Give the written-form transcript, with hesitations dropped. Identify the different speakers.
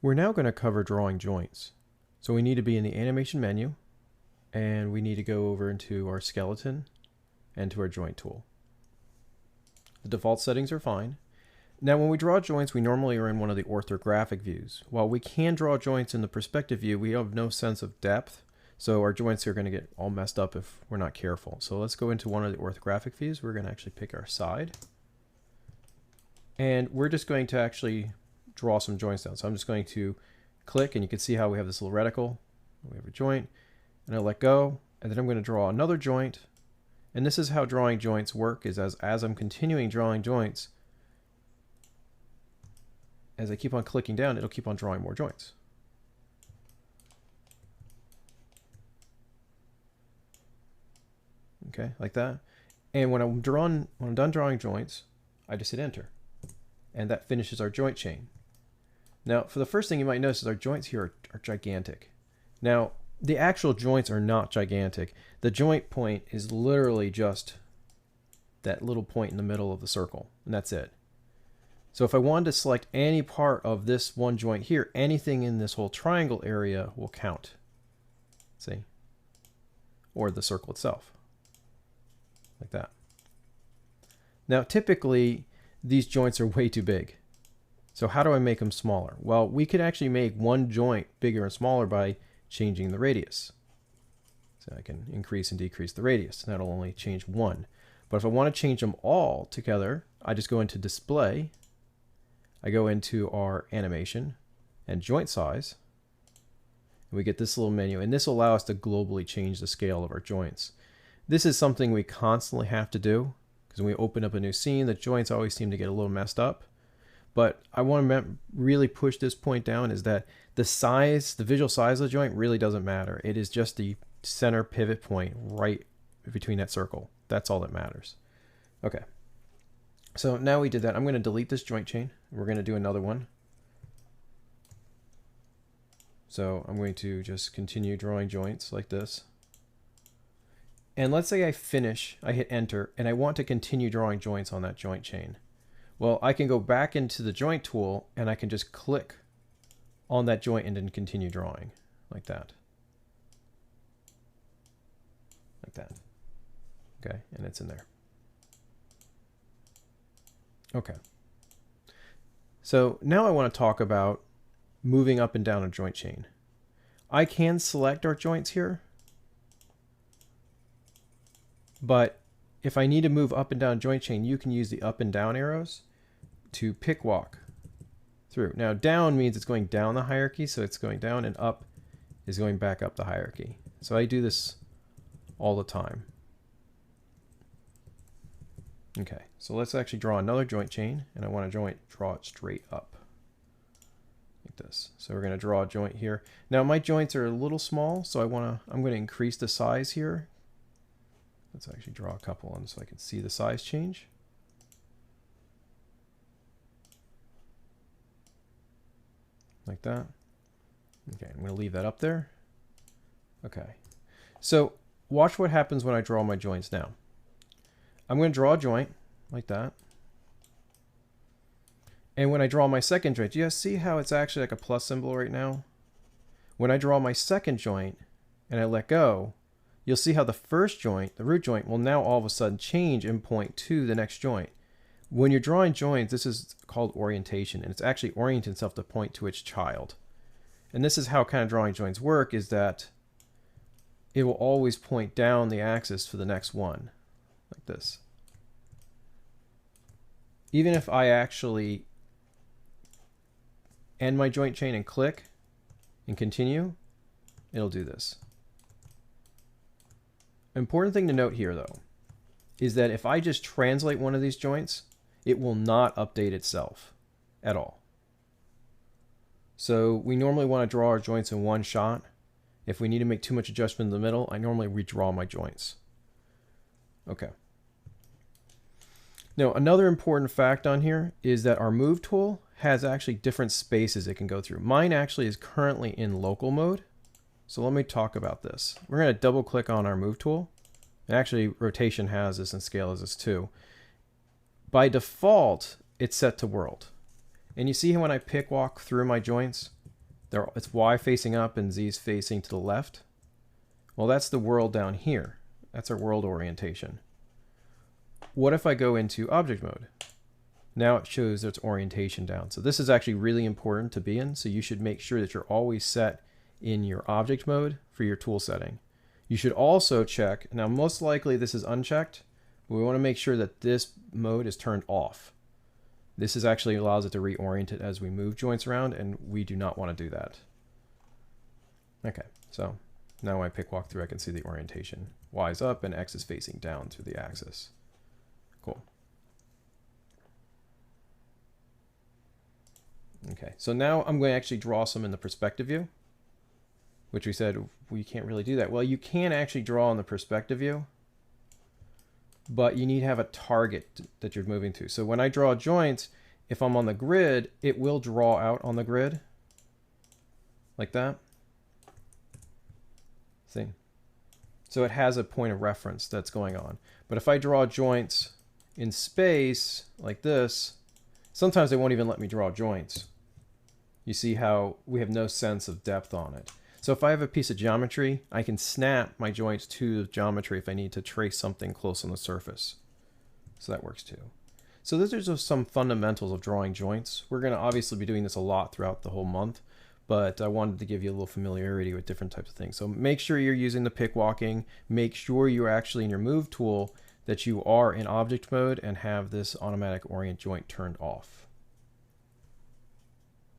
Speaker 1: We're now going to cover drawing joints. So we need to be in the animation menu, and we need to go over into our skeleton and to our joint tool. The default settings are fine. Now when we draw joints, we normally are in one of the orthographic views. While we can draw joints in the perspective view, we have no sense of depth, so our joints are going to get all messed up if we're not careful. So let's go into one of the orthographic views. We're going to actually pick our side, and we're just going to actually draw some joints down. So I'm just going to click, and you can see how we have this little reticle. We have a joint, and I let go, and then I'm going to draw another joint. And this is how drawing joints work, is as I'm continuing drawing joints, as I keep on clicking down, it'll keep on drawing more joints. Okay, like that. And when I'm done drawing joints, I just hit enter. And that finishes our joint chain. Now, for the first thing you might notice is our joints here are gigantic. Now, the actual joints are not gigantic. The joint point is literally just that little point in the middle of the circle, and that's it. So if I wanted to select any part of this one joint here, anything in this whole triangle area will count. See? Or the circle itself. Like that. Now typically these joints are way too big. So how do I make them smaller? Well, we could actually make one joint bigger and smaller by changing the radius. So I can increase and decrease the radius. That'll only change one. But if I want to change them all together, I just go into display. I go into our animation and joint size. And we get this little menu, and this will allow us to globally change the scale of our joints. This is something we constantly have to do, because when we open up a new scene, the joints always seem to get a little messed up. But I want to really push this point down, is that the size, the visual size of the joint really doesn't matter. It is just the center pivot point right between that circle. That's all that matters. Okay. So now we did that. I'm going to delete this joint chain. We're going to do another one. So I'm going to just continue drawing joints like this. And let's say I finish, I hit enter, and I want to continue drawing joints on that joint chain. Well, I can go back into the joint tool, and I can just click on that joint and then continue drawing like that. Like that. Okay, and it's in there. Okay. So now I want to talk about moving up and down a joint chain. I can select our joints here, but if I need to move up and down a joint chain, you can use the up and down arrows to pick walk through. Now down means it's going down the hierarchy, so it's going down, and up is going back up the hierarchy. So I do this all the time. Okay, so let's actually draw another joint chain, and I want to draw it straight up like this. So we're going to draw a joint here. Now my joints are a little small, so I'm going to increase the size here. Let's actually draw a couple of them so I can see the size change. Like that. Okay, I'm going to leave that up there. Okay, so watch what happens when I draw my joints now. I'm going to draw a joint like that. And when I draw my second joint, do you guys see how it's actually like a plus symbol right now? When I draw my second joint and I let go, you'll see how the first joint, the root joint, will now all of a sudden change and point to the next joint. When you're drawing joints, this is called orientation, and it's actually orienting itself to point to its child. And this is how kind of drawing joints work, is that it will always point down the axis for the next one. Like this. Even if I actually end my joint chain and click and continue, it'll do this. Important thing to note here, though, is that if I just translate one of these joints, it will not update itself at all. So we normally want to draw our joints in one shot. If we need to make too much adjustment in the middle, I normally redraw my joints. Okay. Now, another important fact on here is that our move tool has actually different spaces it can go through. Mine actually is currently in local mode. So let me talk about this. We're going to double click on our move tool. And actually, rotation has this and scale has this too. By default, it's set to world. And you see when I pick walk through my joints, It's Y facing up and Z is facing to the left. Well, that's the world down here. That's our world orientation. What if I go into object mode? Now it shows its orientation down. So this is actually really important to be in. So you should make sure that you're always set in your object mode for your tool setting. You should also check, now most likely this is unchecked, but we want to make sure that this mode is turned off. This is actually allows it to reorient it as we move joints around, and we do not want to do that. Okay, so now when I pick walk through, I can see the orientation. Y is up and X is facing down through the axis. Cool. Okay, so now I'm going to actually draw some in the perspective view, which we said we can't really do that. Well, you can actually draw in the perspective view, but you need to have a target that you're moving to. So when I draw joints, if I'm on the grid, it will draw out on the grid like that. See? So it has a point of reference that's going on. But if I draw joints in space like this, sometimes they won't even let me draw joints. You see how we have no sense of depth on it. So if I have a piece of geometry, I can snap my joints to the geometry if I need to trace something close on the surface. So that works too. So those are just some fundamentals of drawing joints. We're going to obviously be doing this a lot throughout the whole month, but I wanted to give you a little familiarity with different types of things. So make sure you're using the pick walking. Make sure you're actually in your move tool that you are in object mode and have this automatic orient joint turned off.